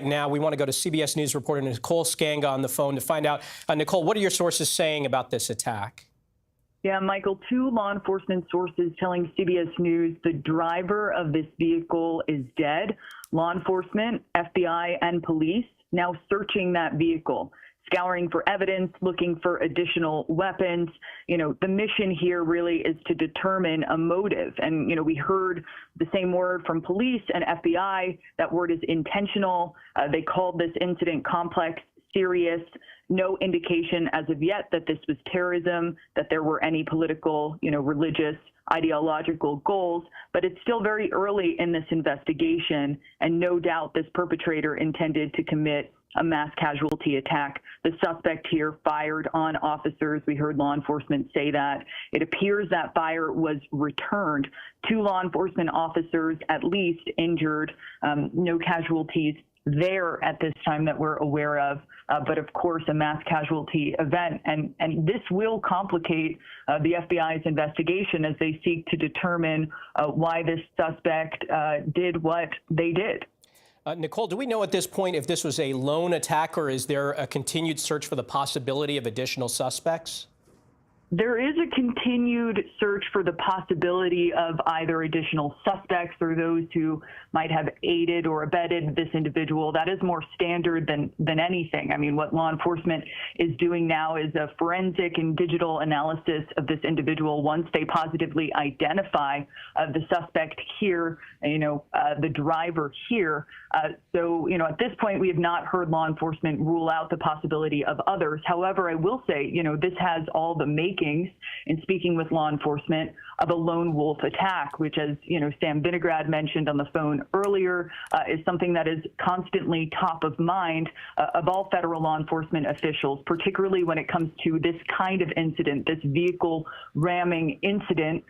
Now, we want to go to CBS News reporter Nicole Skanga on the phone to find out. Nicole, what are your sources saying about this attack? Yeah, Michael, two law enforcement sources telling CBS News the driver of this vehicle is dead. Law enforcement, FBI, and police now searching that vehicle, scouring for evidence, looking for additional weapons. The mission here really is to determine a motive. And, we heard the same word from police and FBI. That word is intentional. They called this incident complex, serious. No indication as of yet that this was terrorism, that there were any political, religious, ideological goals, but it's still very early in this investigation, and no doubt this perpetrator intended to commit a mass casualty attack. The suspect here fired on officers. We heard law enforcement say that. It appears that fire was returned. Two law enforcement officers at least injured, no casualties there at this time that we're aware of, but of course a mass casualty event. And this will complicate the FBI's investigation as they seek to determine why this suspect did what they did. Nicole, do we know at this point if this was a lone attack, or is there a continued search for the possibility of additional suspects? There is a continued search for the possibility of either additional suspects or those who might have aided or abetted this individual. That is more standard than anything. I mean, what law enforcement is doing now is a forensic and digital analysis of this individual once they positively identify the suspect here, the driver here. So, at this point, we have not heard law enforcement rule out the possibility of others. However, I will say, this has all the makings, in speaking with law enforcement, of a lone wolf attack, which, as Sam Vinograd mentioned on the phone earlier, is something that is constantly top of mind of all federal law enforcement officials, particularly when it comes to this kind of incident, this vehicle ramming incident,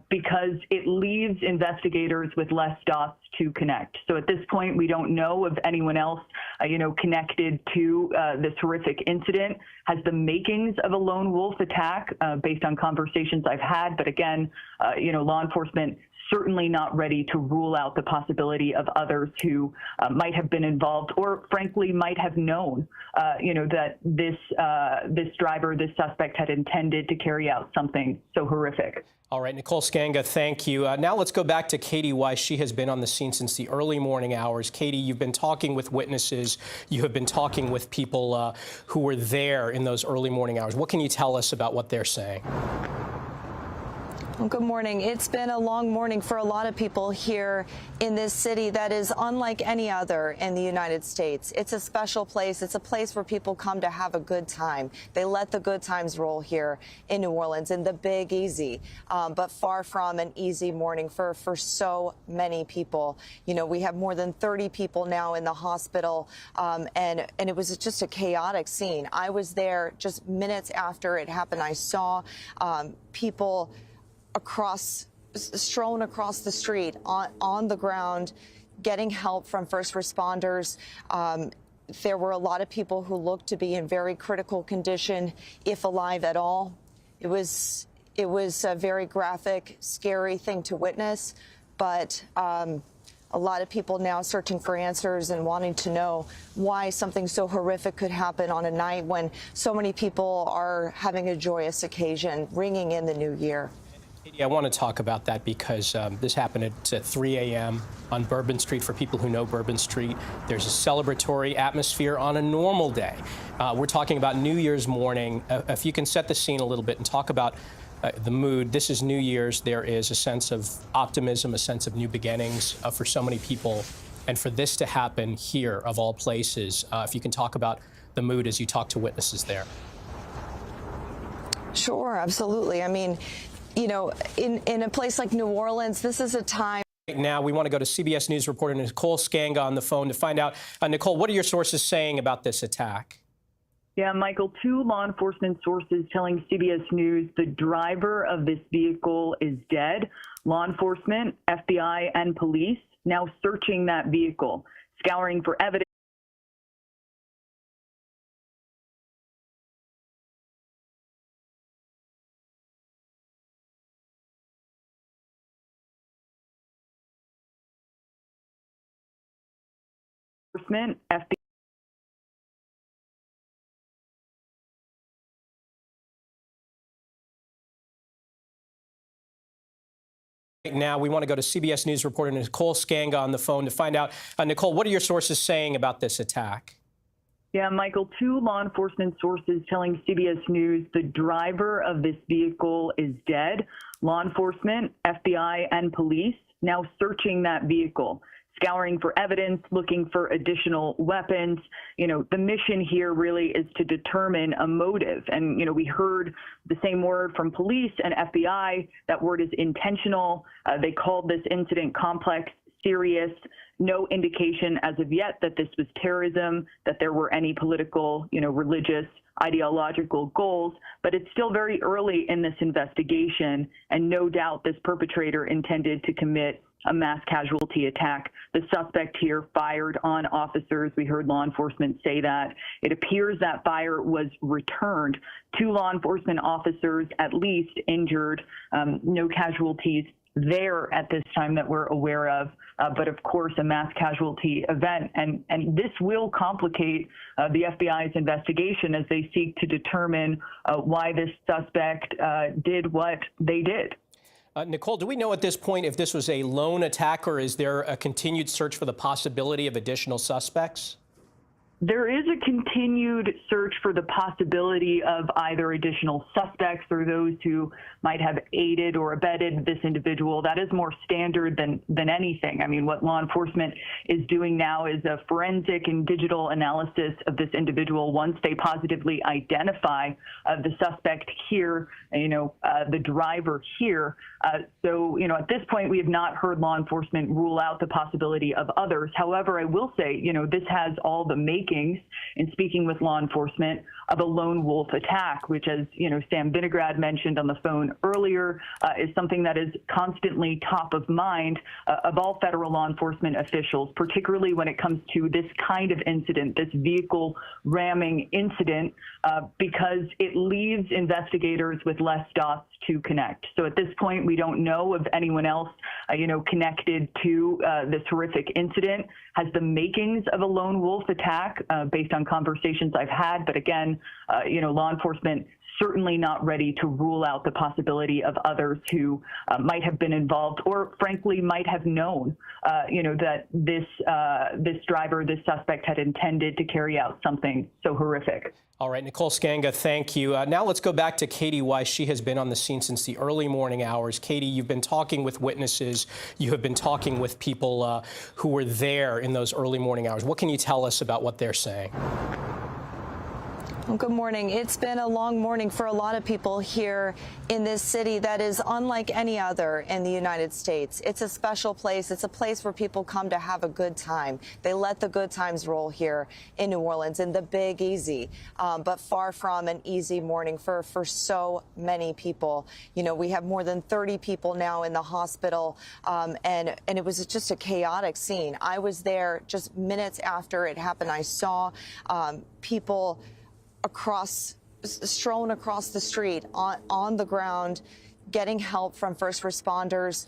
because it leaves investigators with less dots to connect. So at this point, we don't know of anyone else, connected to this horrific incident. Has the makings of a lone wolf attack, based on conversations I've had. But again, law enforcement certainly not ready to rule out the possibility of others who might have been involved, or frankly might have known, that this driver, this suspect, had intended to carry out something so horrific. All right, Nicole Skanga, thank you. Now let's go back to Katie Weiss. She has been on the scene since the early morning hours. Katie, you've been talking with witnesses. You have been talking with people who were there in those early morning hours. What can you tell us about what they're saying? Well, good morning. It's been a long morning for a lot of people here in this city that is unlike any other in the United States. It's a special place. It's a place where people come to have a good time. They let the good times roll here in New Orleans in the Big Easy, but far from an easy morning for so many people. We have more than 30 people now in the hospital, and it was just a chaotic scene. I was there just minutes after it happened. I saw people strewn across the street on the ground, getting help from first responders. There were a lot of people who looked to be in very critical condition, if alive at all. It was a very graphic, scary thing to witness, but a lot of people now searching for answers and wanting to know why something so horrific could happen on a night when so many people are having a joyous occasion, ringing in the new year. I want to talk about that because this happened at 3 a.m. on Bourbon Street. For people who know Bourbon Street, there's a celebratory atmosphere on a normal day. We're talking about New Year's morning. If you can set the scene a little bit and talk about the mood. This is New Year's. There is a sense of optimism, a sense of new beginnings for so many people. And for this to happen here, of all places, if you can talk about the mood as you talk to witnesses there. Sure, absolutely. I mean, in a place like New Orleans, this is a time. Right now, we want to go to CBS News reporter Nicole Skanga on the phone to find out. Nicole, what are your sources saying about this attack? Yeah, Michael, two law enforcement sources telling CBS News the driver of this vehicle is dead. Law enforcement, FBI, and police now searching that vehicle, scouring for evidence. enforcement, FBI. Now we want to go to CBS News reporter Nicole Skanga on the phone to find out. Nicole, what are your sources saying about this attack? Yeah, Michael, two law enforcement sources telling CBS News the driver of this vehicle is dead. Law enforcement, FBI, and police now searching that vehicle, scouring for evidence, looking for additional weapons. You know, the mission here really is to determine a motive. And, you know, we heard the same word from police and FBI. That word is intentional. They called this incident complex, serious. No indication as of yet that this was terrorism, that there were any political, religious, ideological goals, but it's still very early in this investigation, and no doubt this perpetrator intended to commit a mass casualty attack. The suspect here fired on officers. We heard law enforcement say that. It appears that fire was returned. Two law enforcement officers at least injured, no casualties there at this time that we're aware of, but of course a mass casualty event. And this will complicate the FBI's investigation as they seek to determine why this suspect did what they did. Nicole, do we know at this point if this was a lone attack, or is there a continued search for the possibility of additional suspects? There is a continued search for the possibility of either additional suspects or those who might have aided or abetted this individual. That is more standard than anything. I mean, what law enforcement is doing now is a forensic and digital analysis of this individual once they positively identify the suspect here, the driver here. So, at this point, we have not heard law enforcement rule out the possibility of others. However, I will say, this has all the makings, in speaking with law enforcement, of a lone wolf attack, which, as Sam Vinograd mentioned on the phone earlier, is something that is constantly top of mind of all federal law enforcement officials, particularly when it comes to this kind of incident, this vehicle ramming incident, because it leaves investigators with less dots to connect. So at this point, we don't know of anyone else, connected to this horrific incident. Has the makings of a lone wolf attack, based on conversations I've had. But again, law enforcement certainly not ready to rule out the possibility of others who might have been involved, or frankly might have known, that this driver, this suspect, had intended to carry out something so horrific. All right, Nicole Skanga, thank you. Now let's go back to Katie Weiss. She has been on the scene since the early morning hours. Katie, you've been talking with witnesses. You have been talking with people who were there in those early morning hours. What can you tell us about what they're saying? Well, good morning. It's been a long morning for a lot of people here in this city that is unlike any other in the United States. It's a special place. It's a place where people come to have a good time. They let the good times roll here in New Orleans in the Big Easy, but far from an easy morning for so many people. We have more than 30 people now in the hospital, and it was just a chaotic scene. I was there just minutes after it happened. I saw people strewn across the street on the ground, getting help from first responders.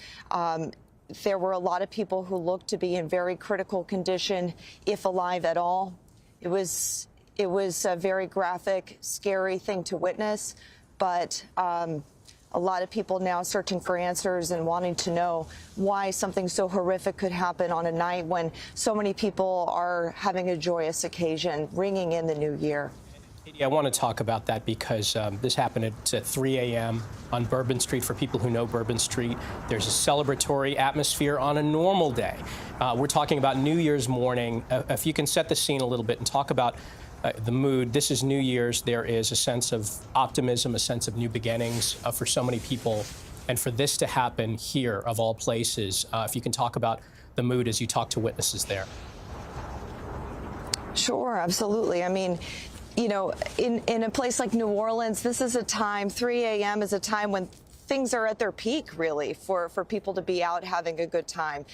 There were a lot of people who looked to be in very critical condition, if alive at all. It was a very graphic, scary thing to witness, but a lot of people now searching for answers and wanting to know why something so horrific could happen on a night when so many people are having a joyous occasion, ringing in the new year. I want to talk about that because this happened at 3 a.m. on Bourbon Street. For people who know Bourbon Street, there's a celebratory atmosphere on a normal day. We're talking about New Year's morning. If you can set the scene a little bit and talk about the mood. This is New Year's. There is a sense of optimism, a sense of new beginnings for so many people. And for this to happen here, of all places, if you can talk about the mood as you talk to witnesses there. Sure, absolutely. I mean, in a place like New Orleans, this is a time, 3 a.m. is a time when things are at their peak, really, for people to be out having a good time.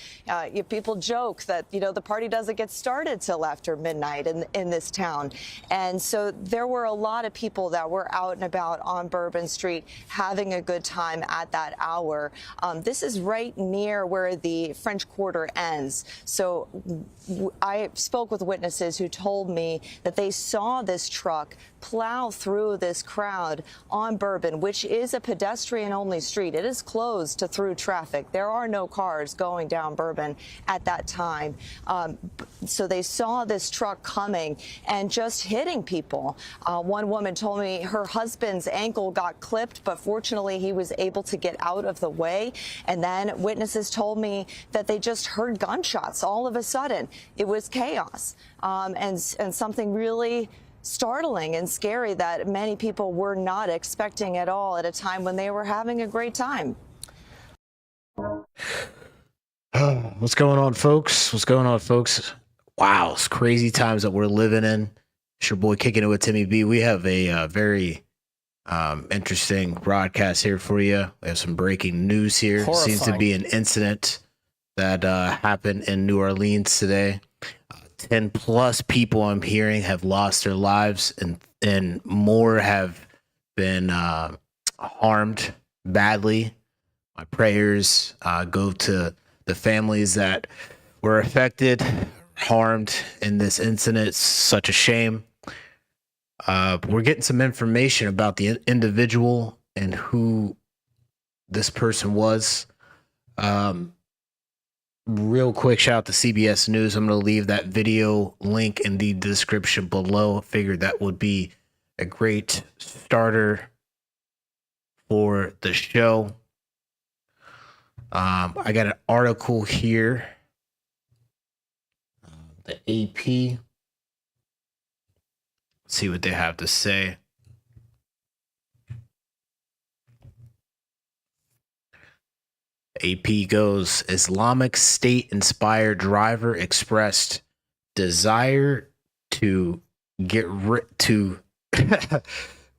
People joke that, the party doesn't get started till after midnight in this town. And so there were a lot of people that were out and about on Bourbon Street having a good time at that hour. This is right near where the French Quarter ends. So I spoke with witnesses who told me that they saw this truck plow through this crowd on Bourbon, which is a pedestrian-only street. It is closed to through traffic. There are no cars going down Bourbon at that time. So they saw this truck coming and just hitting people. One woman told me her husband's ankle got clipped, but fortunately he was able to get out of the way. And then witnesses told me that they just heard gunshots all of a sudden. It was chaos, and something really startling and scary that many people were not expecting at all at a time when they were having a great time. What's going on, folks? What's going on, folks? Wow, it's crazy times that we're living in. It's your boy Kicking It with Timmy B. We have a very interesting broadcast here for you. We have some breaking news here. Horrifying. Seems to be an incident that happened in New Orleans today. 10 plus people I'm hearing have lost their lives, and more have been harmed badly. My prayers go to the families that were affected, harmed in this incident. It's such a shame. We're getting some information about the individual and who this person was. Real quick shout out to CBS News. I'm going to leave that video link in the description below. I figured that would be a great starter for the show. I got an article here. The AP. Let's see what they have to say. AP goes, Islamic State-inspired driver expressed desire to get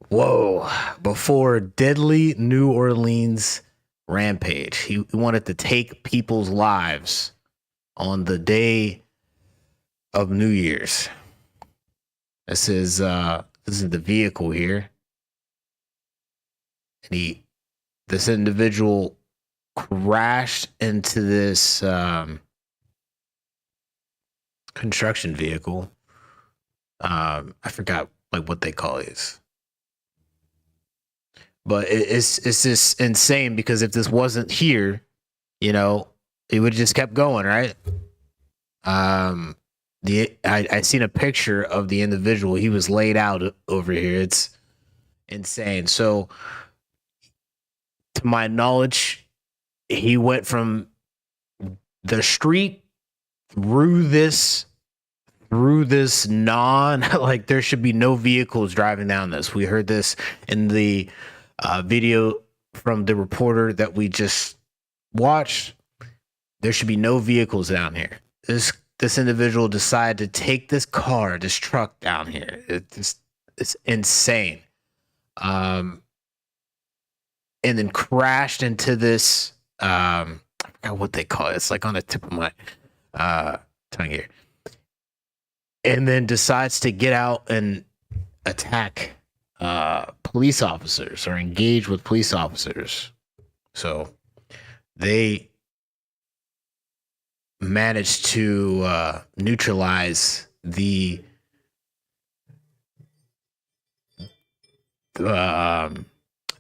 whoa, before deadly New Orleans rampage. He wanted to take people's lives on the day of New Year's. This is the vehicle here. And this individual crashed into this construction vehicle. I forgot what they call these, but it's just insane because if this wasn't here, it would have just kept going, right? I seen a picture of the individual. He was laid out over here. It's insane. So, to my knowledge, he went from the street through this there should be no vehicles driving down this. We heard this in the video from the reporter that we just watched. There should be no vehicles down here. This individual decided to take this truck down here. It's insane. And then crashed into this. I forgot what they call it. It's on the tip of my tongue here. And then decides to get out and attack police officers or engage with police officers. So they managed to neutralize the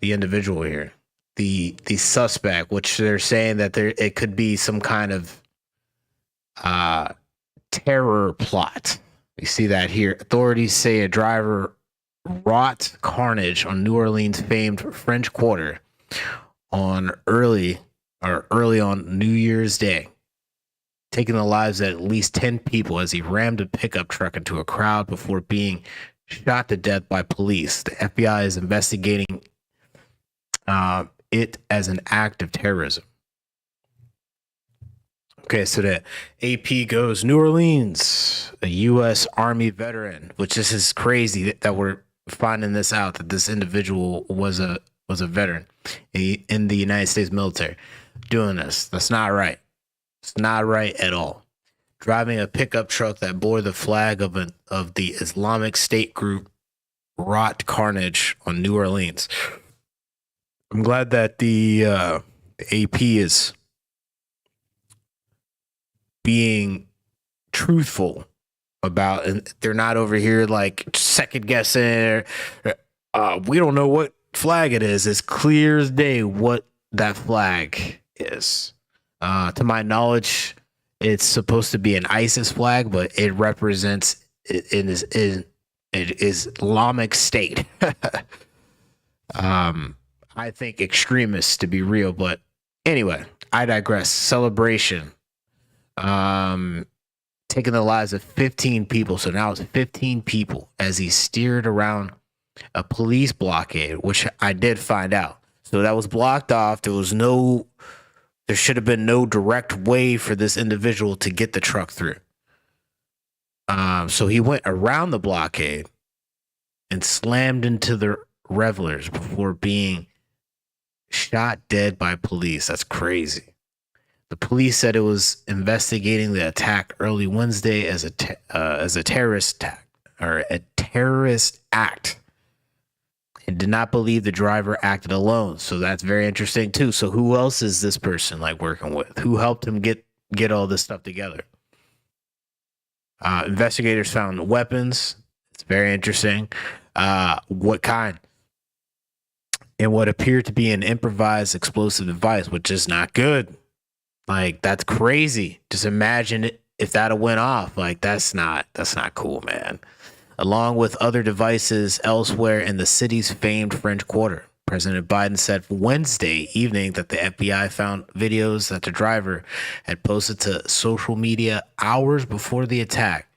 individual here. The suspect, which they're saying that it could be some kind of terror plot. We see that here. Authorities say a driver wrought carnage on New Orleans' famed French Quarter early on New Year's Day, taking the lives of at least 10 people as he rammed a pickup truck into a crowd before being shot to death by police. The FBI is investigating it as an act of terrorism. Okay, so the AP goes, New Orleans, a U.S. Army veteran, which this is crazy that we're finding this out, that this individual was a was a veteran in the United States military doing this. That's not right. It's not right at all. Driving a pickup truck that bore the flag of the Islamic State group wrought carnage on New Orleans. I'm glad that the AP is being truthful about, and they're not over here like second guessing. We don't know what flag it is. It's clear as day what that flag is. To my knowledge, it's supposed to be an ISIS flag, but it represents it is Islamic State. I think extremists, to be real, but anyway, I digress. Celebration. Taking the lives of 15 people. So now it's 15 people as he steered around a police blockade, which I did find out. So that was blocked off. There should have been no direct way for this individual to get the truck through. So he went around the blockade and slammed into the revelers before being shot dead by police. That's crazy. The police said it was investigating the attack early Wednesday as a terrorist attack or a terrorist act, and did not believe the driver acted alone. So that's very interesting too. So who else is this person like working with? Who helped him get all this stuff together? Investigators found weapons. It's very interesting. What kind? And what appeared to be an improvised explosive device, which is not good. Like, that's crazy. Just imagine it if that had went off. Like, that's not cool, man. Along with other devices elsewhere in the city's famed French Quarter. President Biden said Wednesday evening that the FBI found videos that the driver had posted to social media hours before the attack,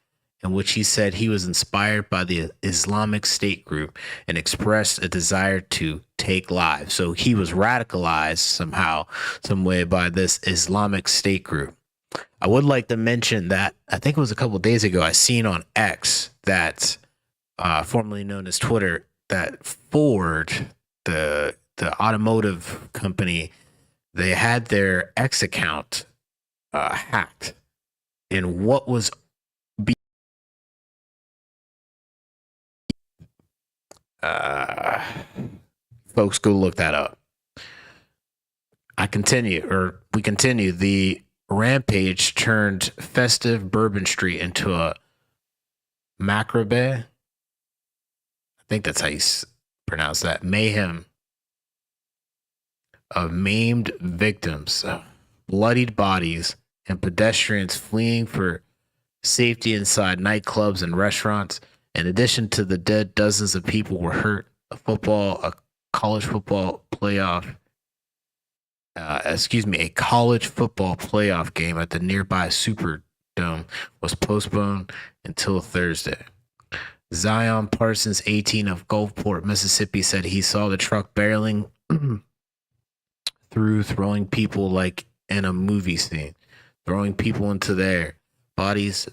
in which he said he was inspired by the Islamic State group and expressed a desire to take lives. So he was radicalized somehow, some way by this Islamic State group. I would like to mention that I think it was a couple of days ago, I seen on X that, formerly known as Twitter, that Ford, the automotive company, they had their X account hacked. And what was folks, go look that up. We continue. The rampage turned festive Bourbon Street into a macrabe. I think that's how you pronounce that. Mayhem of maimed victims, bloodied bodies, and pedestrians fleeing for safety inside nightclubs and restaurants. In addition to the dead, dozens of people were hurt. A college football playoff game at the nearby Superdome was postponed until Thursday. Zion Parsons, 18, of Gulfport, Mississippi, said he saw the truck barreling through, throwing people like in a movie scene, throwing people into the air, bodies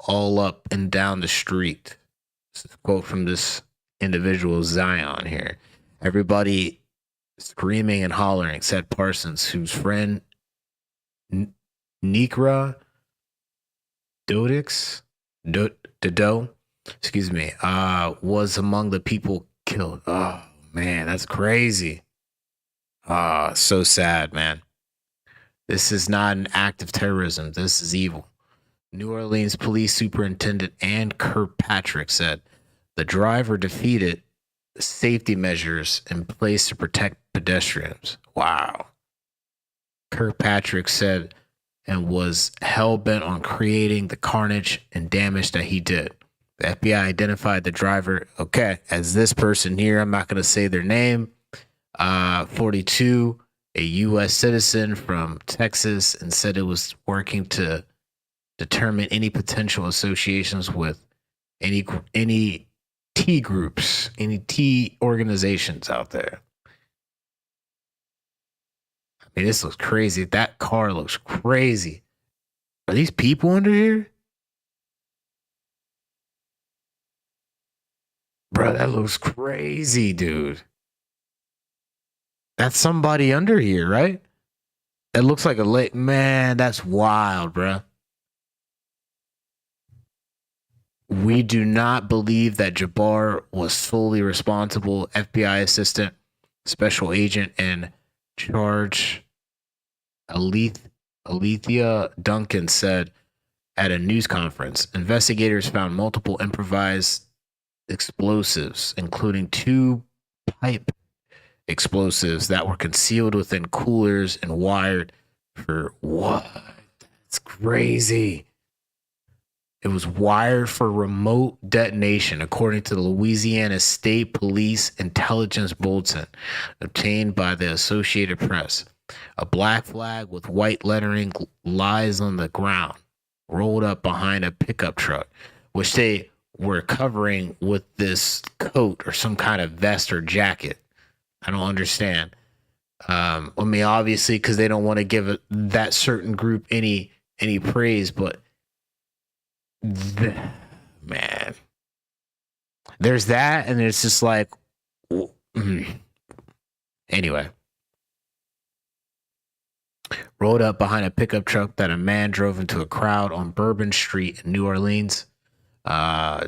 all up and down the street. This is a quote from this individual, Zion, here. Everybody screaming and hollering, said Parsons, whose friend Nikra Dodo, was among the people killed. Oh man, that's crazy. So sad, man. This is not an act of terrorism. This is evil. New Orleans Police Superintendent Ann Kirkpatrick said the driver defeated safety measures in place to protect pedestrians. Wow. Kirkpatrick said, and was hell-bent on creating the carnage and damage that he did. The FBI identified the driver, as this person here. I'm not going to say their name. 42, a U.S. citizen from Texas, and said it was working to determine any potential associations with any T groups, any T organizations out there. I mean, this looks crazy. That car looks crazy. Are these people under here? Bro, that looks crazy, dude. That's somebody under here, right? It looks like a lake. Man, that's wild, bro. We do not believe that Jabbar was solely responsible. FBI assistant, special agent in charge, Alethea Duncan said at a news conference. Investigators found multiple improvised explosives, including 2 pipe explosives that were concealed within coolers and wired for what? That's crazy. It was wired for remote detonation, according to the Louisiana State Police Intelligence Bulletin obtained by the Associated Press. A black flag with white lettering lies on the ground, rolled up behind a pickup truck, which they were covering with this coat or some kind of vest or jacket. I don't understand. I mean, obviously, because they don't want to give that certain group any praise, but man, there's that, and it's just like, anyway. Rolled up behind a pickup truck that a man drove into a crowd on Bourbon Street in New Orleans,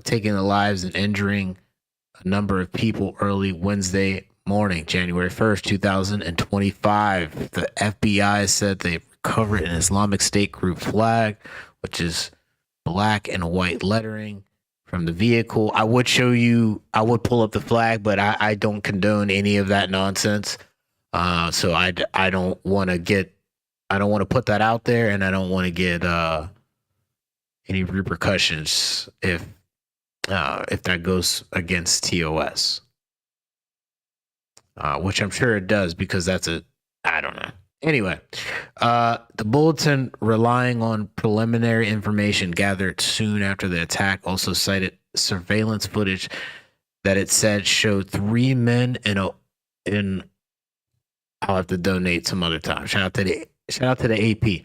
taking the lives and injuring a number of people early Wednesday morning, January 1st, 2025. The FBI said they recovered an Islamic State group flag, which is black and white lettering from the vehicle. I would pull up the flag, but I don't condone any of that nonsense. So I don't want to put that out there, and I don't want to get any repercussions if that goes against TOS, which I'm sure it does, because I don't know. Anyway, the bulletin, relying on preliminary information gathered soon after the attack, also cited surveillance footage that it said showed 3 men in I'll have to donate some other time. Shout out to the AP.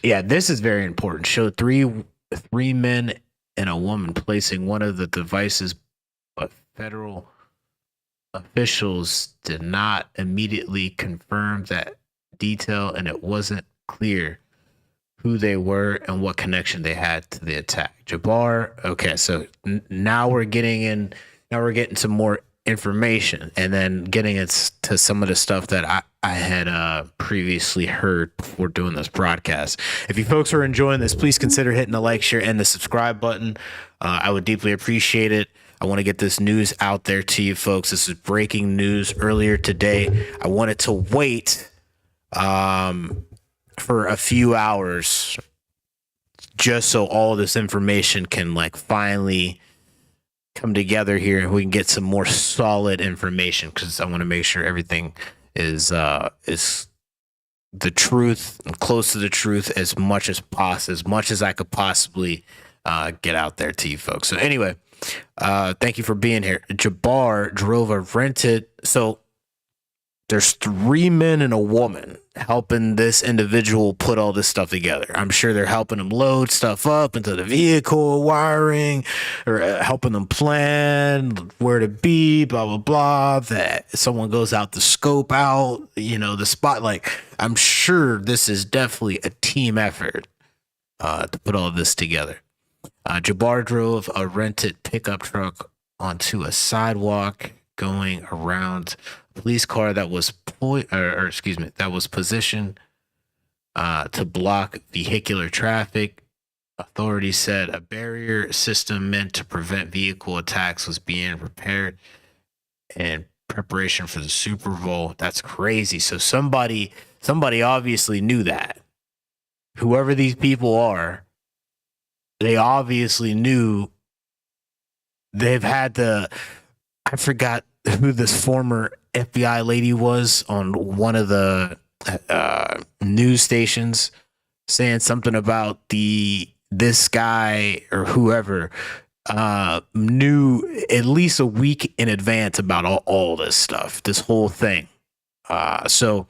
Yeah, this is very important. Showed three men and a woman placing one of the devices, but federal officials did not immediately confirm that detail, and it wasn't clear who they were and what connection they had to the attack. Jabbar. Okay, so now we're getting some more information, and then getting into some of the stuff that I had previously heard before doing this broadcast. If you folks are enjoying this, please consider hitting the like, share, and the subscribe button. I would deeply appreciate it. I want to get this news out there to you folks. This is breaking news earlier today. I wanted to wait for a few hours just so all this information can finally come together here, and we can get some more solid information, because I want to make sure everything is the truth and close to the truth as much as possible, as much as I could possibly get out there to you folks. So anyway, thank you for being here. Jabbar drove a rented. So there's 3 men and a woman helping this individual put all this stuff together. I'm sure they're helping him load stuff up into the vehicle, wiring, or helping them plan where to be, blah, blah, blah. That someone goes out to scope out, the spot. I'm sure this is definitely a team effort to put all this together. Jabbar drove a rented pickup truck onto a sidewalk going around a police car that was positioned to block vehicular traffic. Authorities said a barrier system meant to prevent vehicle attacks was being repaired in preparation for the Super Bowl. That's crazy. So somebody obviously knew that. Whoever these people are, they obviously knew. They've had I forgot who this former FBI lady was on one of the news stations, saying something about this guy or whoever knew at least a week in advance about all this stuff, this whole thing. So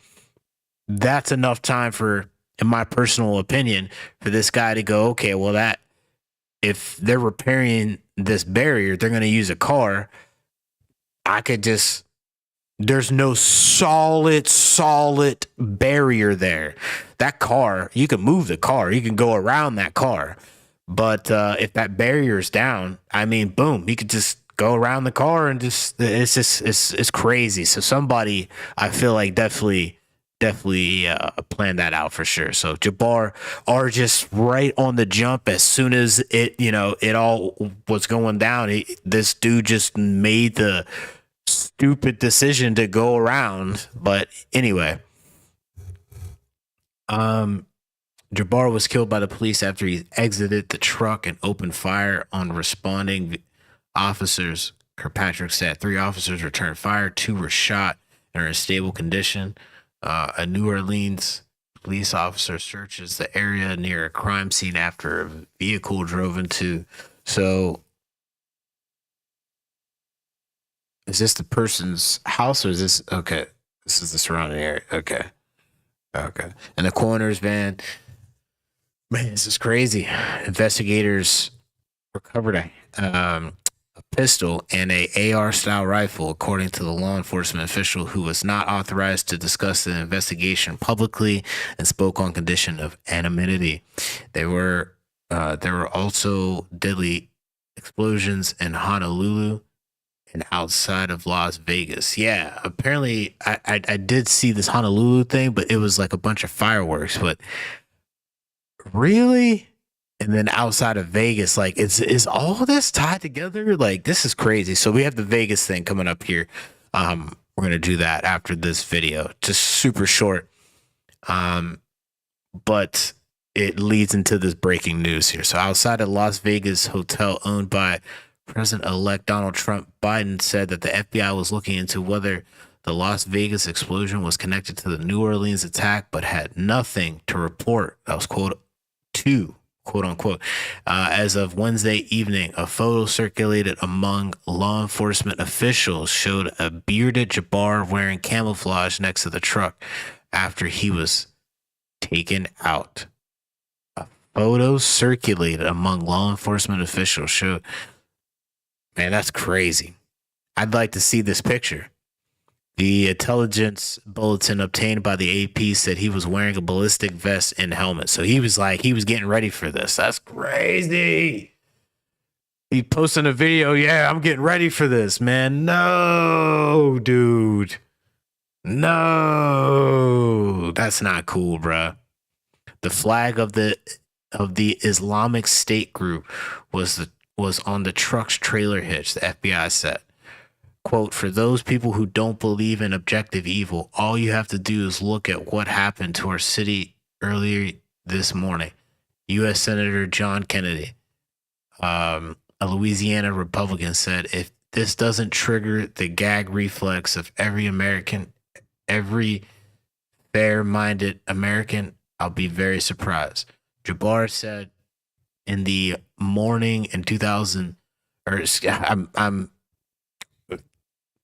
that's enough time for, in my personal opinion, for this guy to go, okay, well, that if they're repairing this barrier, they're going to use a car. I could just, there's no solid barrier there. That car, you can move the car, you can go around that car. But if that barrier is down, I mean, boom, you could just go around the car and just, it's crazy. So somebody, I feel like definitely planned that out for sure. So Jabbar are just right on the jump as soon as it all was going down. This dude just made the stupid decision to go around. But anyway, Jabbar was killed by the police after he exited the truck and opened fire on responding officers. Kirkpatrick said 3 officers returned fire, 2 were shot and are in stable condition. A New Orleans police officer searches the area near a crime scene after a vehicle drove into. So, is this the person's house or is this okay? This is the surrounding area. Okay. And the coroner's van. Man, this is crazy. Investigators recovered a pistol and a AR style rifle, according to the law enforcement official who was not authorized to discuss the investigation publicly and spoke on condition of anonymity. There were also deadly explosions in Honolulu and outside of Las Vegas. Yeah, apparently I did see this Honolulu thing, but it was like a bunch of fireworks. But really? And then outside of Vegas, like, is all this tied together? Like, this is crazy. So we have the Vegas thing coming up here. We're gonna do that after this video, just super short. But it leads into this breaking news here. So outside of Las Vegas hotel owned by President-elect Donald Trump, Biden said that the FBI was looking into whether the Las Vegas explosion was connected to the New Orleans attack, but had nothing to report. That was quote unquote. As of Wednesday evening, a photo circulated among law enforcement officials showed a bearded Jabbar wearing camouflage next to the truck after he was taken out. A photo circulated among law enforcement officials showed. Man, that's crazy. I'd like to see this picture. The intelligence bulletin obtained by the AP said he was wearing a ballistic vest and helmet. So he was getting ready for this. That's crazy. He posted a video. Yeah, I'm getting ready for this, man. No, dude. No, that's not cool, bruh. The flag of the Islamic State group was on the truck's trailer hitch, the FBI said. Quote, for those people who don't believe in objective evil, all you have to do is look at what happened to our city earlier this morning. U.S. Senator John Kennedy, a Louisiana Republican, said, if this doesn't trigger the gag reflex of every American, every fair-minded American, I'll be very surprised. Jabbar said in the morning in 2000,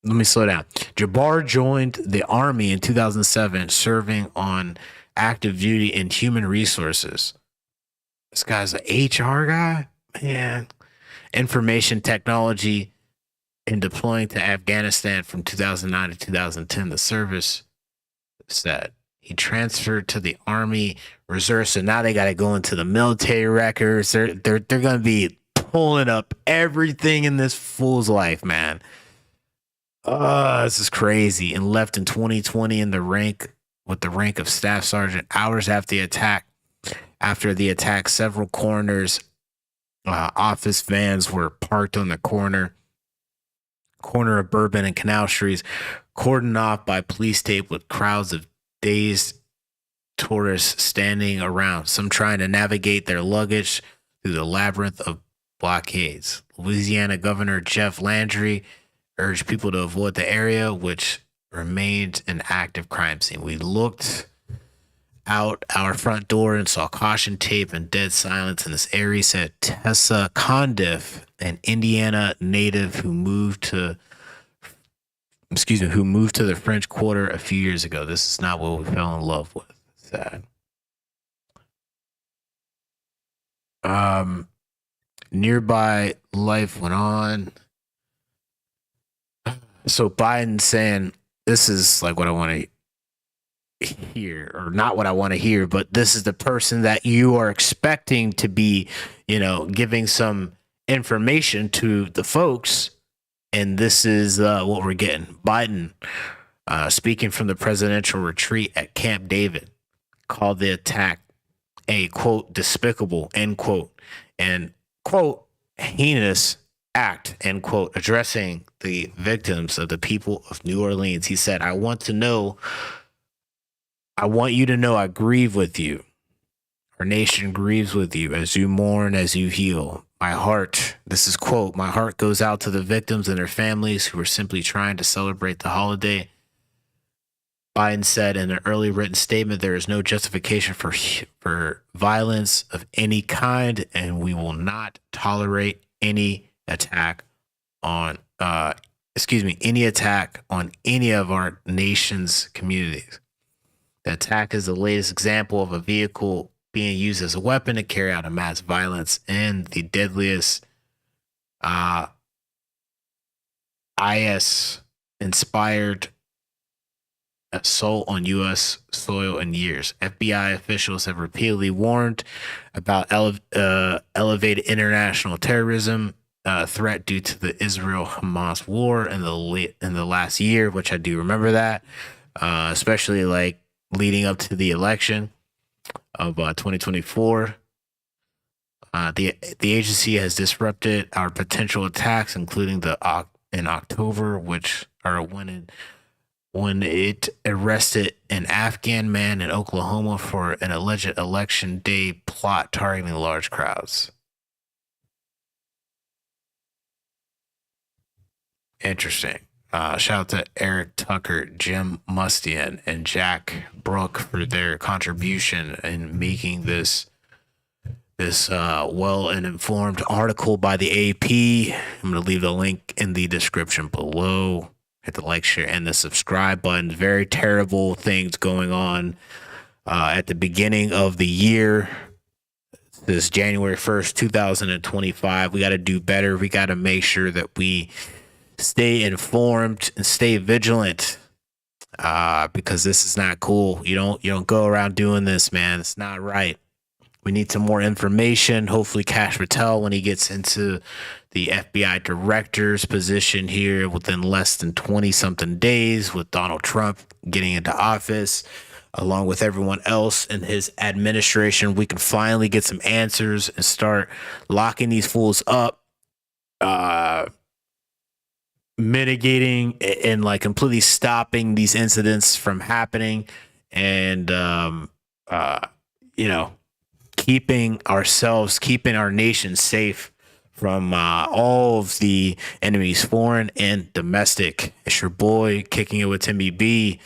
let me slow down. Jabbar joined the Army in 2007, serving on active duty in human resources. This guy's an HR guy? Man. Information technology and deploying to Afghanistan from 2009 to 2010, the service said. He transferred to the Army Reserve, so now they got to go into the military records. They're going to be pulling up everything in this fool's life, man. This is crazy. And left in 2020 with the rank of staff sergeant hours after the attack. After the attack, several coroners' office vans were parked on the corner of Bourbon and Canal Streets, cordoned off by police tape with crowds of dazed tourists standing around, some trying to navigate their luggage through the labyrinth of blockades. Louisiana Governor Jeff Landry urged people to avoid the area, which remained an active crime scene. We looked out our front door and saw caution tape and dead silence in this area, said Tessa Condiff, an Indiana native who moved to the French Quarter a few years ago. This is not what we fell in love with. Sad. Nearby life went on. So Biden saying this is like what I want to hear, or not what I want to hear, but this is the person that you are expecting to be, giving some information to the folks. And this is what we're getting. Biden, speaking from the presidential retreat at Camp David, called the attack a, quote, despicable, end quote, and, quote, heinous act, end quote, addressing the victims of the people of New Orleans. He said, I want you to know I grieve with you. Our nation grieves with you as you mourn, as you heal. My heart, this is quote, my heart goes out to the victims and their families who are simply trying to celebrate the holiday. Biden said in an early written statement, there is no justification for violence of any kind, and we will not tolerate any attack on any of our nation's communities. The attack is the latest example of a vehicle being used as a weapon to carry out a mass violence and the deadliest IS-inspired assault on U.S. soil in years. FBI officials have repeatedly warned about elevated international terrorism threat due to the Israel-Hamas war in the last year, which I do remember that, especially like leading up to the election of 2024. The agency has disrupted our potential attacks, including in October, which are when it arrested an Afghan man in Oklahoma for an alleged election day plot targeting large crowds. Interesting. Shout out to Eric Tucker, Jim Mustian, and Jack Brook for their contribution in making this well and informed article by the AP. I'm going to leave the link in the description below. Hit the like, share, and the subscribe button. Very terrible things going on at the beginning of the year. This January 1st, 2025. We got to do better. We got to make sure that we stay informed and stay vigilant, because this is not cool. You don't go around doing this, man. It's not right. We need some more information. Hopefully Kash Patel, when he gets into the FBI director's position here within less than 20 something days, with Donald Trump getting into office, along with everyone else in his administration, we can finally get some answers and start locking these fools up, mitigating and like completely stopping these incidents from happening, and keeping our nation safe from all of the enemies, foreign and domestic. It's your boy Kicking It with Timmy B.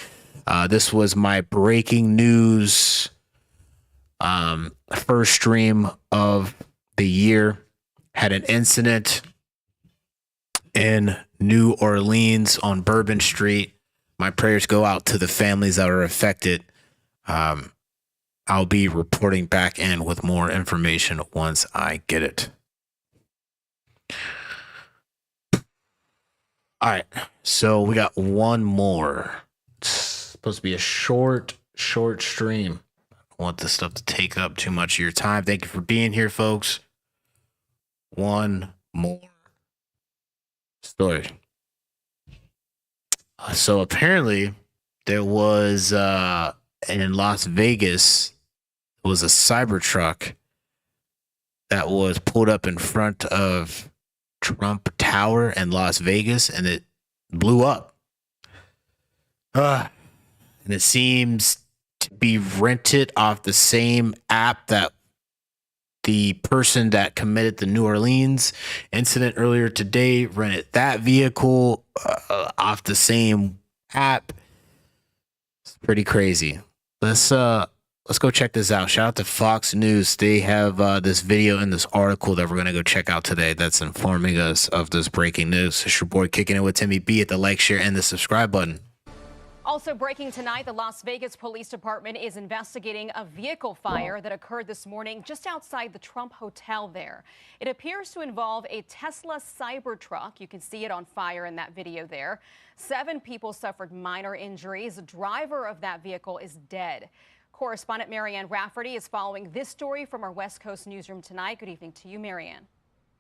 This was my breaking news first stream of the year. Had an incident in New Orleans on Bourbon Street. My prayers go out to the families that are affected. I'll be reporting back in with more information once I get it. All right, so we got one more. It's supposed to be a short stream. I don't want this stuff to take up too much of your time. Thank you for being here, folks. One more story. So apparently there was in Las Vegas was a Cybertruck that was pulled up in front of Trump Tower in Las Vegas, and it blew up. And it seems to be rented off the same app that the person that committed the New Orleans incident earlier today rented that vehicle off the same app. It's pretty crazy. Let's go check this out. Shout out to Fox News. They have this video and this article that we're going to go check out today that's informing us of this breaking news. It's your boy Kicking It with Timmy B. At the like, share, and the subscribe button. Also breaking tonight, the Las Vegas Police Department is investigating a vehicle fire that occurred this morning just outside the Trump Hotel there. It appears to involve a Tesla Cybertruck. You can see it on fire in that video there. 7 people suffered minor injuries. The driver of that vehicle is dead. Correspondent Marianne Rafferty is following this story from our West Coast newsroom tonight. Good evening to you, Marianne.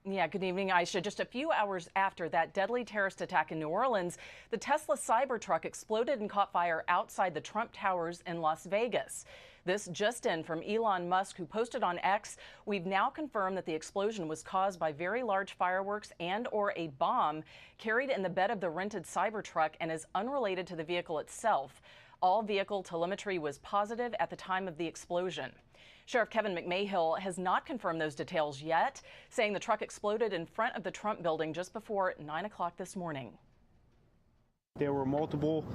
Yeah, good evening, Aisha. Just a few hours after that deadly terrorist attack in New Orleans, the Tesla Cybertruck exploded and caught fire outside the Trump Towers in Las Vegas. This just in from Elon Musk, who posted on X, "We've now confirmed that the explosion was caused by very large fireworks and or a bomb carried in the bed of the rented Cybertruck and is unrelated to the vehicle itself. All vehicle telemetry was positive at the time of the explosion." Sheriff Kevin McMahill has not confirmed those details yet, saying the truck exploded in front of the Trump building just before 9 o'clock this morning. There were multiple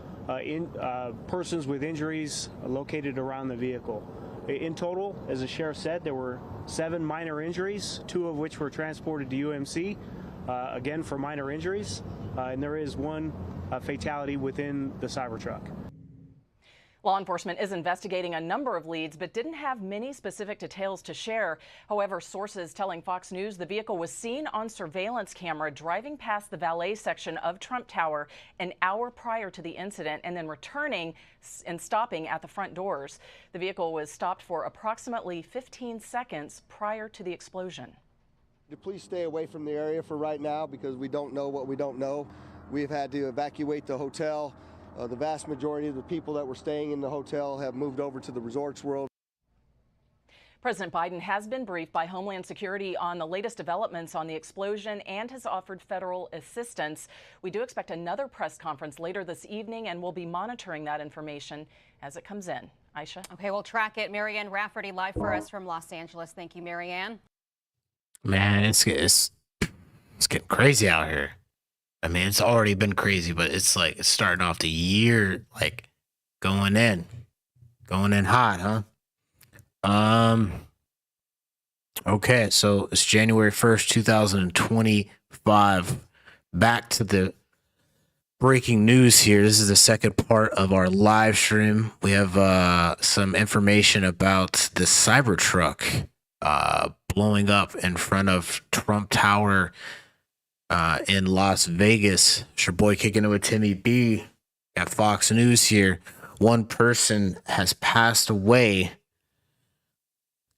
persons with injuries located around the vehicle. In total, as the sheriff said, there were 7 minor injuries, 2 of which were transported to UMC, again for minor injuries, and there is 1 fatality within the Cybertruck. Law enforcement is investigating a number of leads, but didn't have many specific details to share. However, sources telling Fox News the vehicle was seen on surveillance camera driving past the valet section of Trump Tower an hour prior to the incident and then returning and stopping at the front doors. The vehicle was stopped for approximately 15 seconds prior to the explosion. Please stay away from the area for right now because we don't know what we don't know. We've had to evacuate the hotel. The vast majority of the people that were staying in the hotel have moved over to the Resorts World. President Biden has been briefed by Homeland Security on the latest developments on the explosion and has offered federal assistance. We do expect another press conference later this evening, and we'll be monitoring that information as it comes in. Aisha? Okay, we'll track it. Marianne Rafferty live for us from Los Angeles. Thank you, Marianne. Man, it's getting crazy out here. I mean, it's already been crazy, but it's like it's starting off the year like going in hot, huh? Okay, so it's January 1st, 2025. Back to the breaking news here. This is the second part of our live stream. We have some information about the Cybertruck blowing up in front of Trump Tower in Las Vegas. It's your boy Kicking It with Timmy B at Fox News here. 1 person has passed away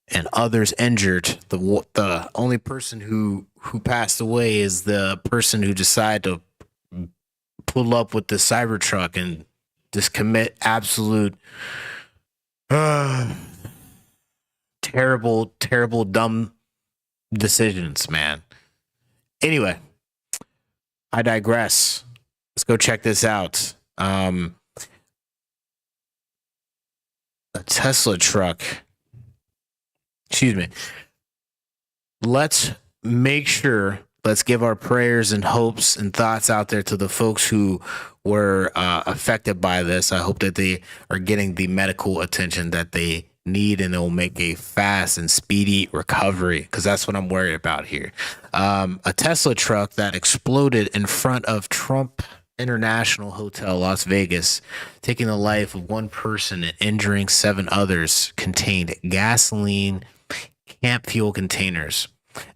and others injured. The only person who passed away is the person who decided to pull up with the Cybertruck and just commit absolute terrible dumb decisions, man. Anyway, I digress. Let's go check this out. A Tesla truck. Excuse me. Let's give our prayers and hopes and thoughts out there to the folks who were affected by this. I hope that they are getting the medical attention that they need and they'll make a fast and speedy recovery, because that's what I'm worried about here. A Tesla truck that exploded in front of Trump International Hotel, Las Vegas, taking the life of 1 person and injuring 7 others, contained gasoline, camp fuel containers,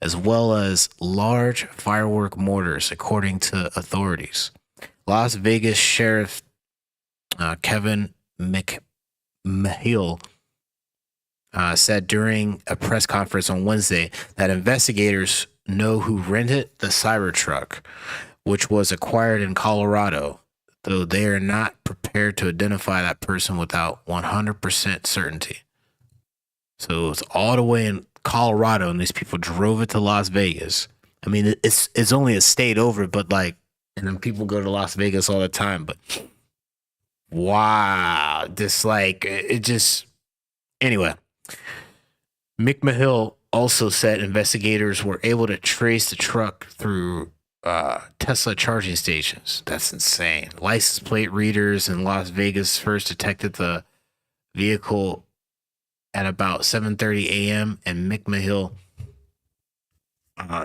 as well as large firework mortars, according to authorities. Las Vegas Sheriff Kevin McMahill said during a press conference on Wednesday that investigators know who rented the Cybertruck, which was acquired in Colorado, though they are not prepared to identify that person without 100% certainty. So it's all the way in Colorado, and these people drove it to Las Vegas. I mean, it's only a state over, but like, and then people go to Las Vegas all the time. But wow, this like it just anyway. McMahill also said investigators were able to trace the truck through Tesla charging stations. That's insane. License plate readers in Las Vegas first detected the vehicle at about 7:30 a.m. and McMahill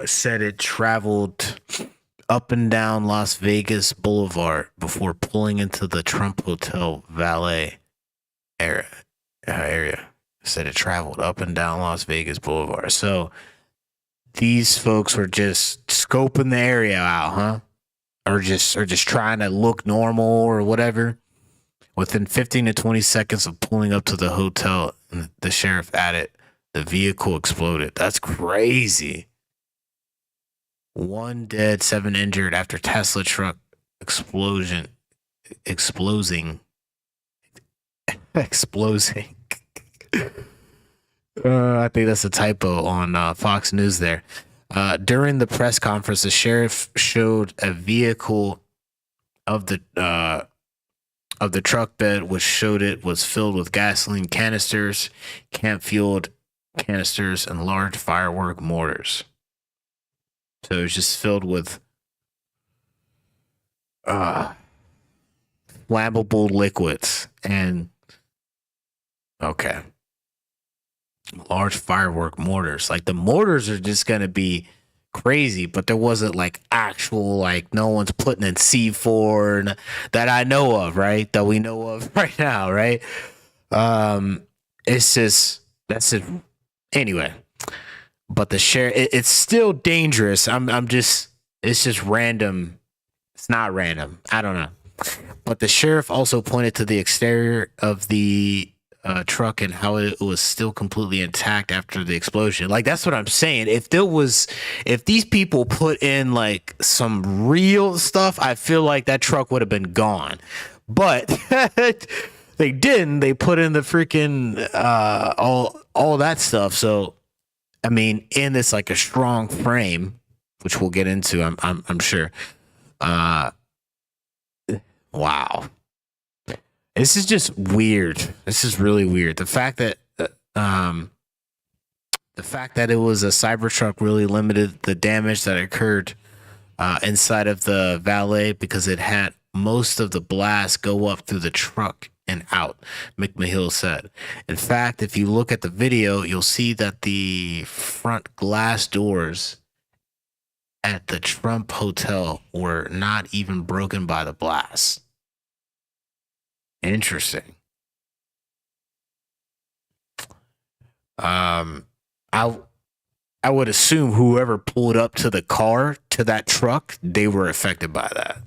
said it traveled up and down Las Vegas Boulevard before pulling into the Trump Hotel valet area. Said it traveled up and down Las Vegas Boulevard. So these folks were just scoping the area out, huh? Or just trying to look normal or whatever. Within 15 to 20 seconds of pulling up to the hotel, the sheriff added, the vehicle exploded. That's crazy. 1 dead, 7 injured after Tesla truck exploding. I think that's a typo on Fox News there. During the press conference, the sheriff showed a vehicle of the truck bed, which showed it was filled with gasoline canisters, camp fueled canisters, and large firework mortars. So it was just filled with flammable liquids and large firework mortars. Like the mortars are just gonna be crazy, but there wasn't like actual, like no one's putting in C4 that I know of, right? That we know of right now, right? It's just that's it. Anyway, but the sheriff, it's still dangerous. It's just random. It's not random. I don't know. But the sheriff also pointed to the exterior of the truck and how it was still completely intact after the explosion. Like, that's what I'm saying. If these people put in like some real stuff, I feel like that truck would have been gone. But they didn't. They put in the freaking all that stuff. So, I mean, in this like a strong frame, which we'll get into, I'm sure. Wow. This is just weird. This is really weird. The fact that it was a Cybertruck really limited the damage that occurred inside of the valet because it had most of the blast go up through the truck and out, McMahill said. In fact, if you look at the video, you'll see that the front glass doors at the Trump Hotel were not even broken by the blast. Interesting. I would assume whoever pulled up to the car, to that truck, they were affected by that.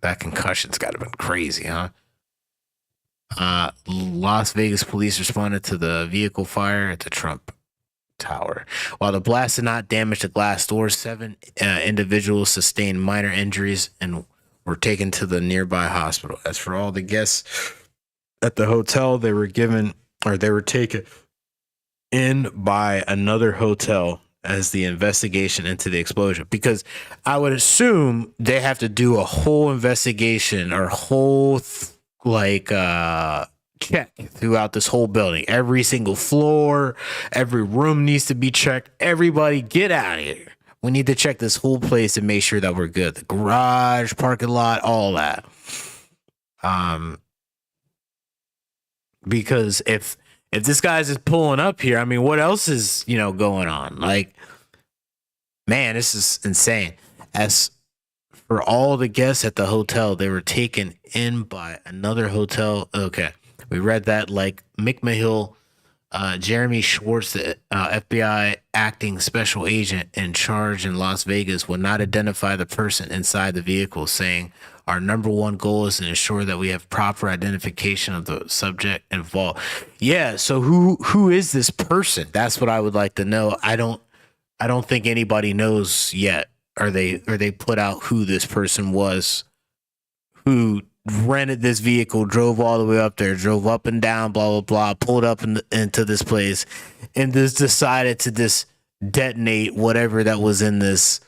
That concussion's got to have been crazy, huh? Las Vegas police responded to the vehicle fire at the Trump Tower. While the blast did not damage the glass doors, 7 individuals sustained minor injuries and were taken to the nearby hospital. As for all the guests at the hotel, they were taken in by another hotel as the investigation into the explosion. Because I would assume they have to do a whole investigation or check throughout this whole building. Every single floor, every room needs to be checked. Everybody get out of here. We need to check this whole place and make sure that we're good. The garage, parking lot, all that. Because if this guy's just pulling up here, I mean, what else is, going on? Like, man, this is insane. As for all the guests at the hotel, they were taken in by another hotel. Okay. We read that, like McMahill, Jeremy Schwartz, the FBI acting special agent in charge in Las Vegas, would not identify the person inside the vehicle, saying, "Our number one goal is to ensure that we have proper identification of the subject involved." Yeah, so who is this person? That's what I would like to know. I don't think anybody knows yet. Or they put out who this person was, who rented this vehicle, drove all the way up there, drove up and down, blah, blah, blah, pulled up into this place, and just decided to just detonate whatever that was in this,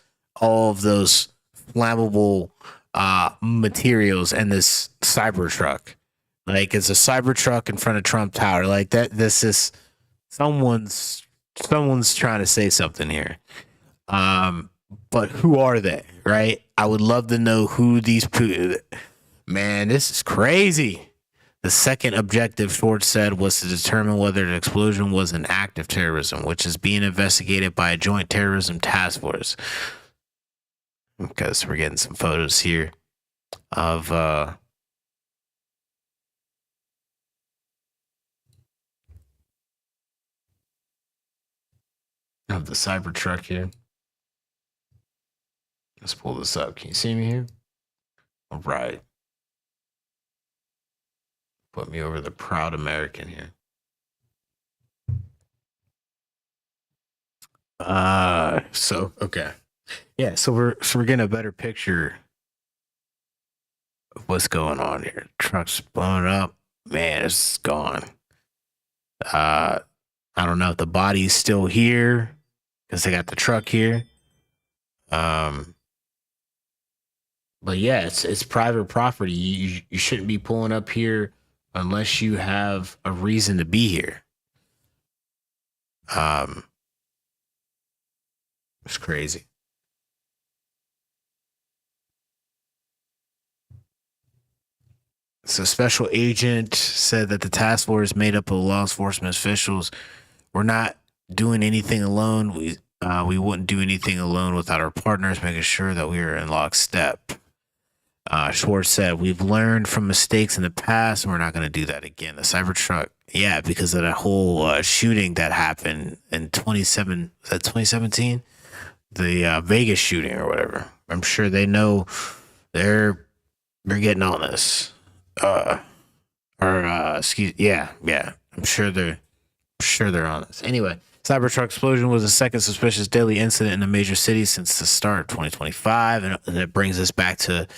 all of those flammable materials and this Cybertruck. Like, it's a Cybertruck in front of Trump Tower. Like, that. This is someone's trying to say something here. But who are they, right? I would love to know who these people. Man, this is crazy. The second objective, Schwartz said, was to determine whether the explosion was an act of terrorism, which is being investigated by a joint terrorism task force. Because we're getting some photos here of the Cybertruck here. Let's pull this up. Can you see me here? All right. Put me over the proud American here. Okay. Yeah, so we're getting a better picture of what's going on here. Truck's blown up. Man, it's gone. I don't know if the body's still here because they got the truck here. But yeah, it's private property. You shouldn't be pulling up here unless you have a reason to be here. It's crazy. So special agent said that the task force is made up of law enforcement officials. We're not doing anything alone. We wouldn't do anything alone without our partners, making sure that we are in lockstep. Schwartz said, we've learned from mistakes in the past and we're not going to do that again. The Cybertruck, yeah, because of that whole shooting that happened in 2017? The Vegas shooting or whatever. I'm sure they know they're getting on this. I'm sure they're on this. Anyway, Cybertruck explosion was the second suspicious deadly incident in a major city since the start of 2025, and it brings us back to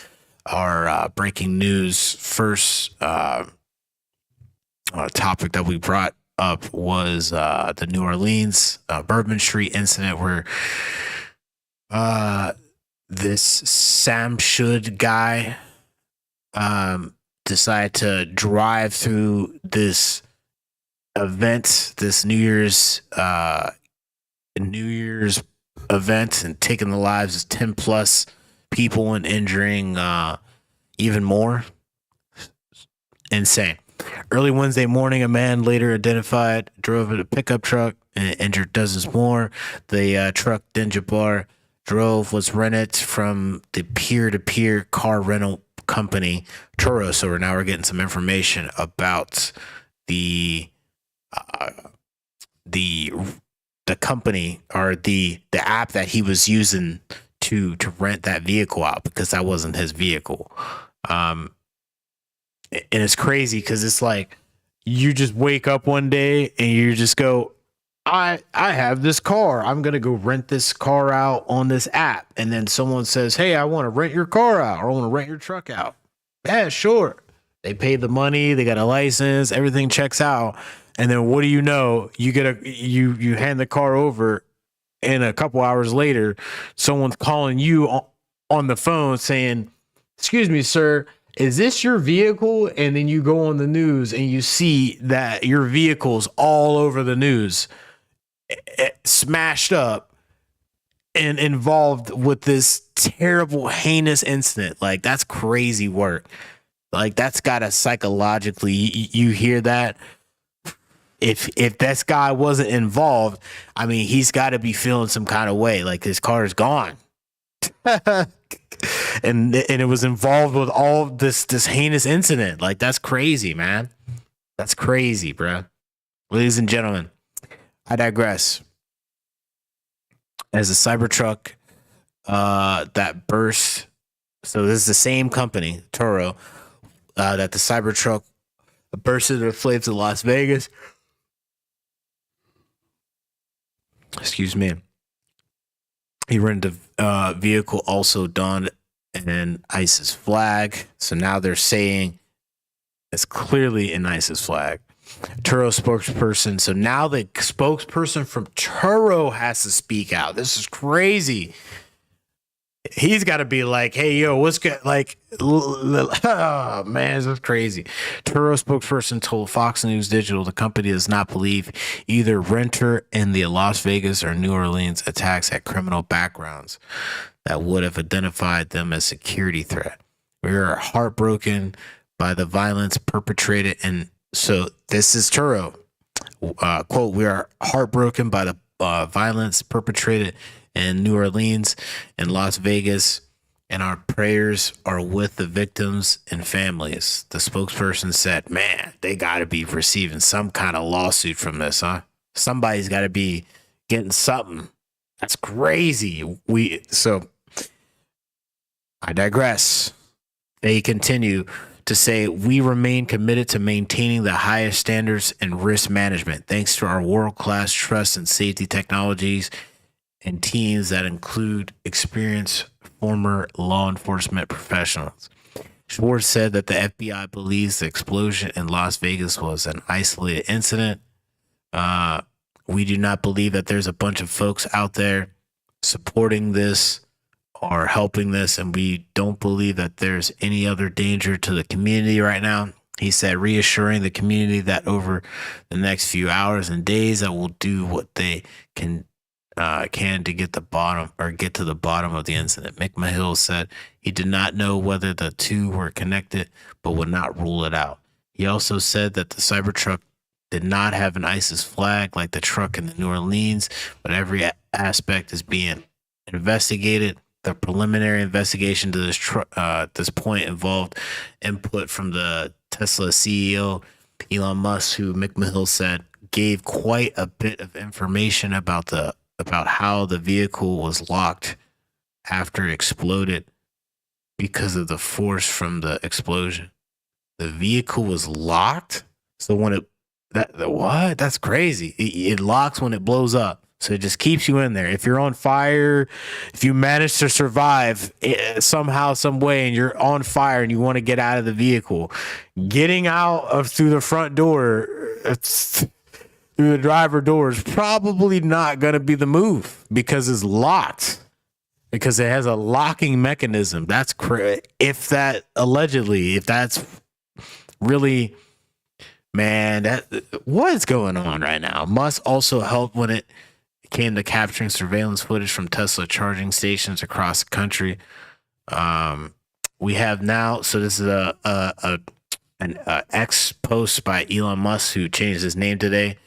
our breaking news. First topic that we brought up was the New Orleans Bourbon Street incident where this Sam Should guy decided to drive through this event, this New Year's event, and taking the lives of 10 plus people and injuring even more. Insane. Early Wednesday morning, a man later identified drove a pickup truck and injured dozens more. The truck Dinjabar drove was rented from the peer-to-peer car rental company Turo. So we're getting some information about the company or the app that he was using to rent that vehicle out, because that wasn't his vehicle. And it's crazy because it's like you just wake up one day and you just go, I have this car. I'm going to go rent this car out on this app. And then someone says, hey, I want to rent your car out, or I want to rent your truck out. Yeah, sure. They paid the money. They got a license. Everything checks out. And then what do you know? You hand the car over, and a couple hours later, someone's calling you on the phone saying, excuse me, sir, is this your vehicle? And then you go on the news and you see that your vehicle's all over the news, smashed up and involved with this terrible, heinous incident. Like, that's crazy work. Like, that's gotta psychologically, you hear that. If this guy wasn't involved, I mean, he's got to be feeling some kind of way. Like, his car is gone. and it was involved with all this heinous incident. Like, that's crazy, man. That's crazy, bro. Ladies and gentlemen, I digress. As a Cybertruck that burst, so this is the same company, Turo, that the Cybertruck burst into the flames in Las Vegas. Excuse me. He rented a vehicle also donned an ISIS flag. So now they're saying it's clearly an ISIS flag. Turo spokesperson. So now the spokesperson from Turo has to speak out. This is crazy. He's got to be like, hey, yo, what's good? Like, oh, man, this is crazy. Turo spokesperson told Fox News Digital the company does not believe either renter in the Las Vegas or New Orleans attacks had criminal backgrounds that would have identified them as security threat. We are heartbroken by the violence perpetrated. And so this is Turo. Quote, we are heartbroken by the violence perpetrated in New Orleans and Las Vegas, and our prayers are with the victims and families. The spokesperson said, man, they got to be receiving some kind of lawsuit from this, huh? Somebody's got to be getting something. That's crazy. So I digress. They continue to say, we remain committed to maintaining the highest standards and risk management, thanks to our world-class trust and safety technologies and teams that include experienced former law enforcement professionals. Schwartz said that the FBI believes the explosion in Las Vegas was an isolated incident. We do not believe that there's a bunch of folks out there supporting this or helping this, and we don't believe that there's any other danger to the community right now. He said, reassuring the community that over the next few hours and days that will do what they can to get to the bottom of the incident. McMahill said he did not know whether the two were connected, but would not rule it out. He also said that the Cybertruck did not have an ISIS flag like the truck in the New Orleans, but every aspect is being investigated. The preliminary investigation to this point involved input from the Tesla CEO, Elon Musk, who McMahill said gave quite a bit of information about how the vehicle was locked after it exploded because of the force from the explosion. The vehicle was locked? So when that's crazy. It locks when it blows up. So it just keeps you in there. If you're on fire, if you manage to survive somehow, some way, and you're on fire and you want to get out of the vehicle, getting out through the front door, through the driver door, is probably not going to be the move because it's locked. Because it has a locking mechanism. That's if that's really, man, what is going on right now? Musk also helped when it came to capturing surveillance footage from Tesla charging stations across the country. We have now, so this is an X post by Elon Musk, who changed his name today.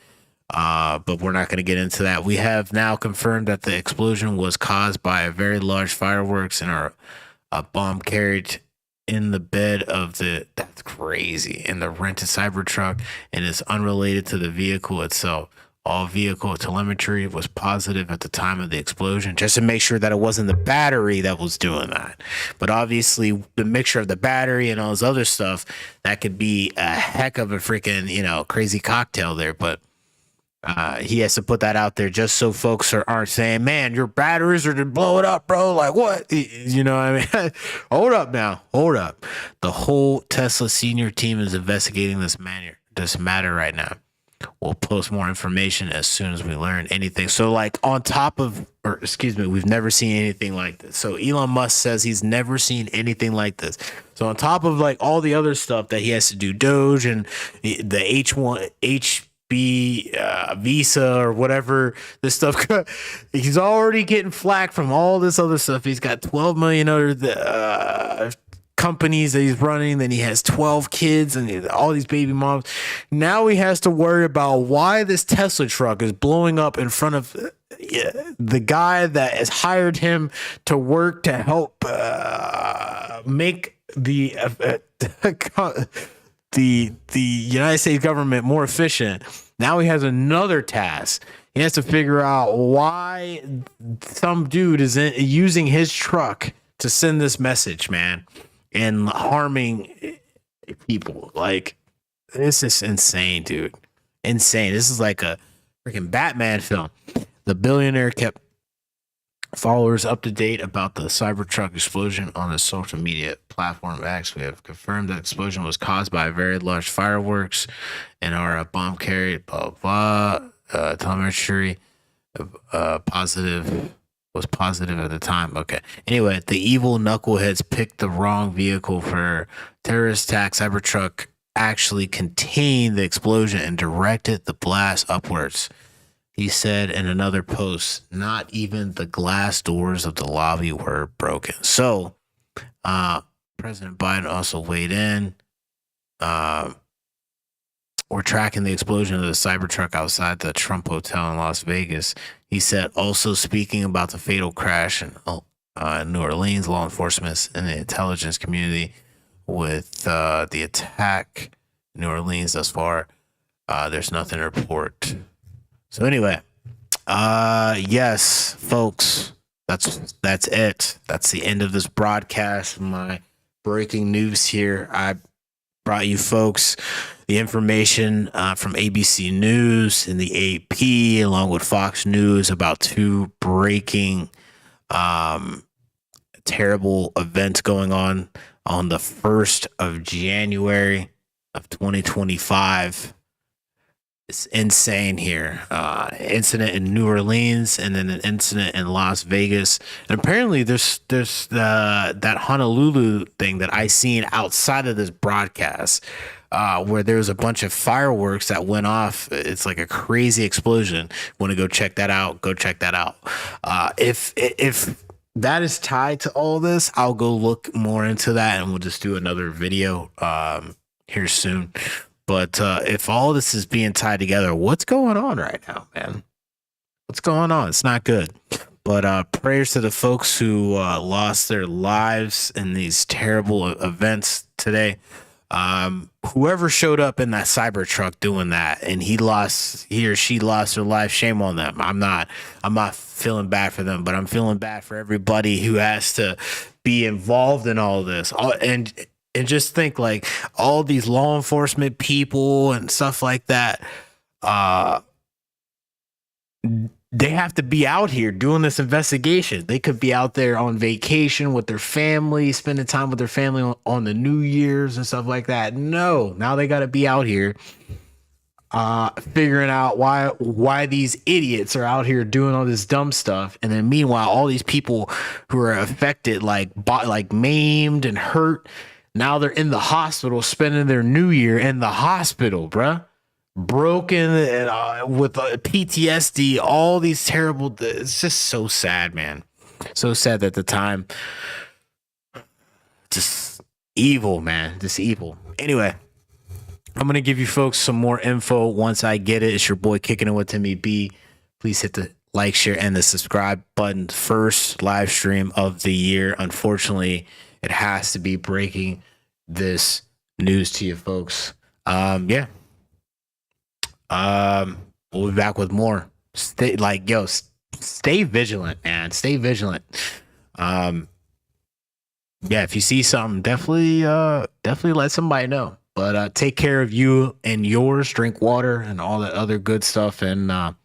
But we're not going to get into that. We have now confirmed that the explosion was caused by a very large fireworks and a bomb carried in the bed of that's crazy, in the rented Cybertruck, and is unrelated to the vehicle itself. All vehicle telemetry was positive at the time of the explosion, just to make sure that it wasn't the battery that was doing that. But obviously, the mixture of the battery and all this other stuff, that could be a heck of a freaking, crazy cocktail there. But he has to put that out there just so folks aren't saying, man, your batteries are to blow it up, bro. Like, what? You know what I mean? Hold up now. Hold up. The whole Tesla senior team is investigating this matter right now. We'll post more information as soon as we learn anything. So, like, we've never seen anything like this. So Elon Musk says he's never seen anything like this. So on top of like all the other stuff that he has to do, Doge and the HB Visa or whatever this stuff, he's already getting flack from all this other stuff. He's got 12 million other companies that he's running. Then he has 12 kids and all these baby moms. Now he has to worry about why this Tesla truck is blowing up in front of the guy that has hired him to work to help make the United States government more efficient. Now he has another task. He has to figure out why some dude is using his truck to send this message, man, and harming people. Like, this is insane, dude. Insane. This is like a freaking Batman film. The billionaire kept followers up to date about the Cybertruck explosion on the social media platform X. We have confirmed that explosion was caused by very large fireworks and our bomb carried telemetry was positive at the time. Okay. Anyway, the evil knuckleheads picked the wrong vehicle for terrorist attack. Cybertruck actually contained the explosion and directed the blast upwards. He said in another post, not even the glass doors of the lobby were broken. So, President Biden also weighed in. we're tracking the explosion of the Cybertruck outside the Trump Hotel in Las Vegas. He said, also speaking about the fatal crash in New Orleans, law enforcement and the intelligence community with the attack in New Orleans thus far. There's nothing to report. So anyway, yes, folks, that's it. That's the end of this broadcast. My breaking news here. I brought you folks the information from ABC News and the AP, along with Fox News, about two breaking terrible events going on the 1st of January of 2025. It's insane here. Incident in New Orleans and then an incident in Las Vegas. And apparently there's that Honolulu thing that I seen outside of this broadcast, where there was a bunch of fireworks that went off. It's like a crazy explosion. Want to go check that out? Go check that out. If that is tied to all this, I'll go look more into that, and we'll just do another video here soon. But if all this is being tied together, what's going on right now, man? What's going on? It's not good. But prayers to the folks who lost their lives in these terrible events today. Whoever showed up in that Cybertruck doing that, and he or she lost their life, shame on them. I'm not feeling bad for them, but I'm feeling bad for everybody who has to be involved in all this. And just think, like, all these law enforcement people and stuff like that, they have to be out here doing this investigation. They could be out there on vacation with their family, spending time with their family on the New Year's and stuff like that. No, now they got to be out here figuring out why these idiots are out here doing all this dumb stuff. And then meanwhile, all these people who are affected, like maimed and hurt, now they're in the hospital, spending their New Year in the hospital, bruh. Broken and with PTSD, all these terrible. It's just so sad, man. So sad at the time. Just evil, man. Just evil. Anyway, I'm gonna give you folks some more info once I get it. It's your boy Kicking It with Timmy B. Please hit the like, share, and the subscribe button. First live stream of the year. Unfortunately, it has to be breaking this news to you folks. Yeah. We'll be back with more. Stay vigilant, man. Stay vigilant. Yeah, if you see something, definitely let somebody know. But take care of you and yours. Drink water and all that other good stuff. And